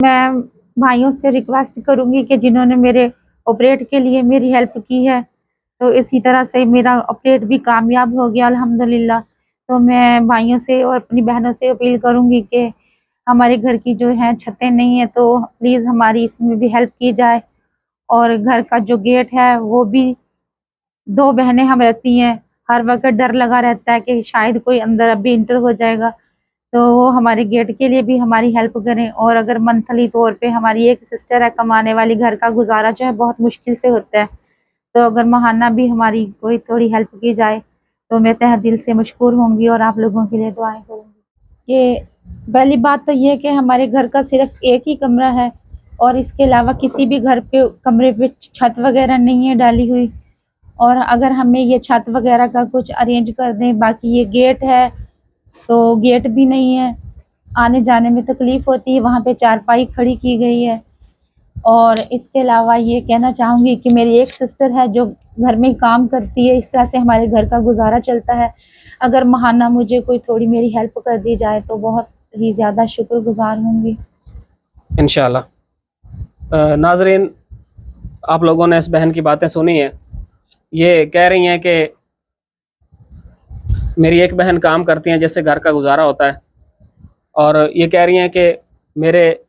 मैं भाइयों से रिक्वेस्ट करूंगी कि जिन्होंने मेरे ऑपरेट के लिए मेरी हेल्प की है, तो इसी तरह से मेरा ऑपरेट भी कामयाब हो गया अल्हम्दुलिल्लाह। तो मैं भाइयों से और अपनी बहनों से अपील करूंगी कि हमारे घर की जो है छतें नहीं है, तो प्लीज़ हमारी इसमें भी हेल्प की जाए। और घर का जो गेट है वो भी, 2 बहनें हम रहती हैं, हर वक़्त डर लगा रहता है कि शायद कोई अंदर अभी इंटर हो जाएगा। तो वो हमारे गेट के लिए भी हमारी हेल्प करें। और अगर मंथली तौर पे हमारी एक सिस्टर है कमाने वाली, घर का गुज़ारा जो है बहुत मुश्किल से होता है, तो अगर माहाना भी हमारी कोई थोड़ी हेल्प की जाए तो मैं तहे दिल से मशकूर होंगी और आप लोगों के लिए दुआएँ करूँगी। कि पहली बात तो ये है कि हमारे घर का सिर्फ़ एक ही कमरा है और इसके अलावा किसी भी घर पे कमरे पे छत वग़ैरह नहीं है डाली हुई। और अगर हमें ये छत वग़ैरह का कुछ अरेंज कर दें, बाकी ये गेट है तो गेट भी नहीं है, आने-जाने में तकलीफ़ होती है, वहाँ पे चारपाई खड़ी की गई है। और इसके अलावा ये कहना चाहूँगी कि मेरी एक सिस्टर है जो घर में काम करती है, इस तरह से हमारे घर का गुज़ारा चलता है। अगर माहाना मुझे कोई थोड़ी मेरी हेल्प कर दी जाए तो बहुत ही ज़्यादा शुक्रगुज़ार होंगी। इंशाल्लाह। नाज़रीन, आप लोगों ने इस बहन की बातें सुनी हैं। ये कह रही हैं कि मेरी एक बहन काम करती हैं जिससे घर का गुज़ारा होता है, और ये कह रही हैं कि मेरे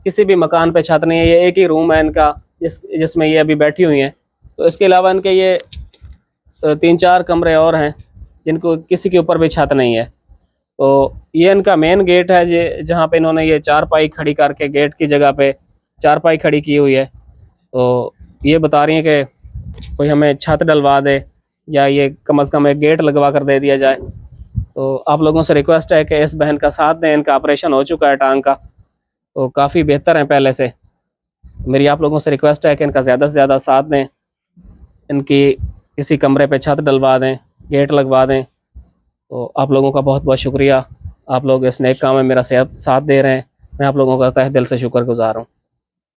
किसी भी मकान पे छत नहीं है, ये एक ही रूम है इनका जिसमें ये अभी बैठी हुई हैं। तो इसके अलावा इनके ये 3-4 कमरे और हैं जिनको किसी के ऊपर भी छत नहीं है। तो ये इनका मेन गेट है जहाँ पे इन्होंने ये चारपाई खड़ी करके गेट की जगह पे चारपाई खड़ी की हुई है। तो ये बता रही हैं कि कोई हमें छत डलवा दे या ये कम से कम एक गेट लगवा कर दे दिया जाए। तो आप लोगों से रिक्वेस्ट है कि इस बहन का साथ दें। इनका ऑपरेशन हो चुका है टांग का, तो काफ़ी बेहतर है पहले से। मेरी आप लोगों से रिक्वेस्ट है कि इनका ज़्यादा से ज़्यादा साथ दें, इनकी किसी कमरे पे छत डलवा दें, गेट लगवा दें। तो आप लोगों का बहुत बहुत शुक्रिया। आप लोग इस नेक काम में मेरा साथ दे रहे हैं। मैं आप लोगों का तहे दिल से शुक्रगुज़ार हूँ।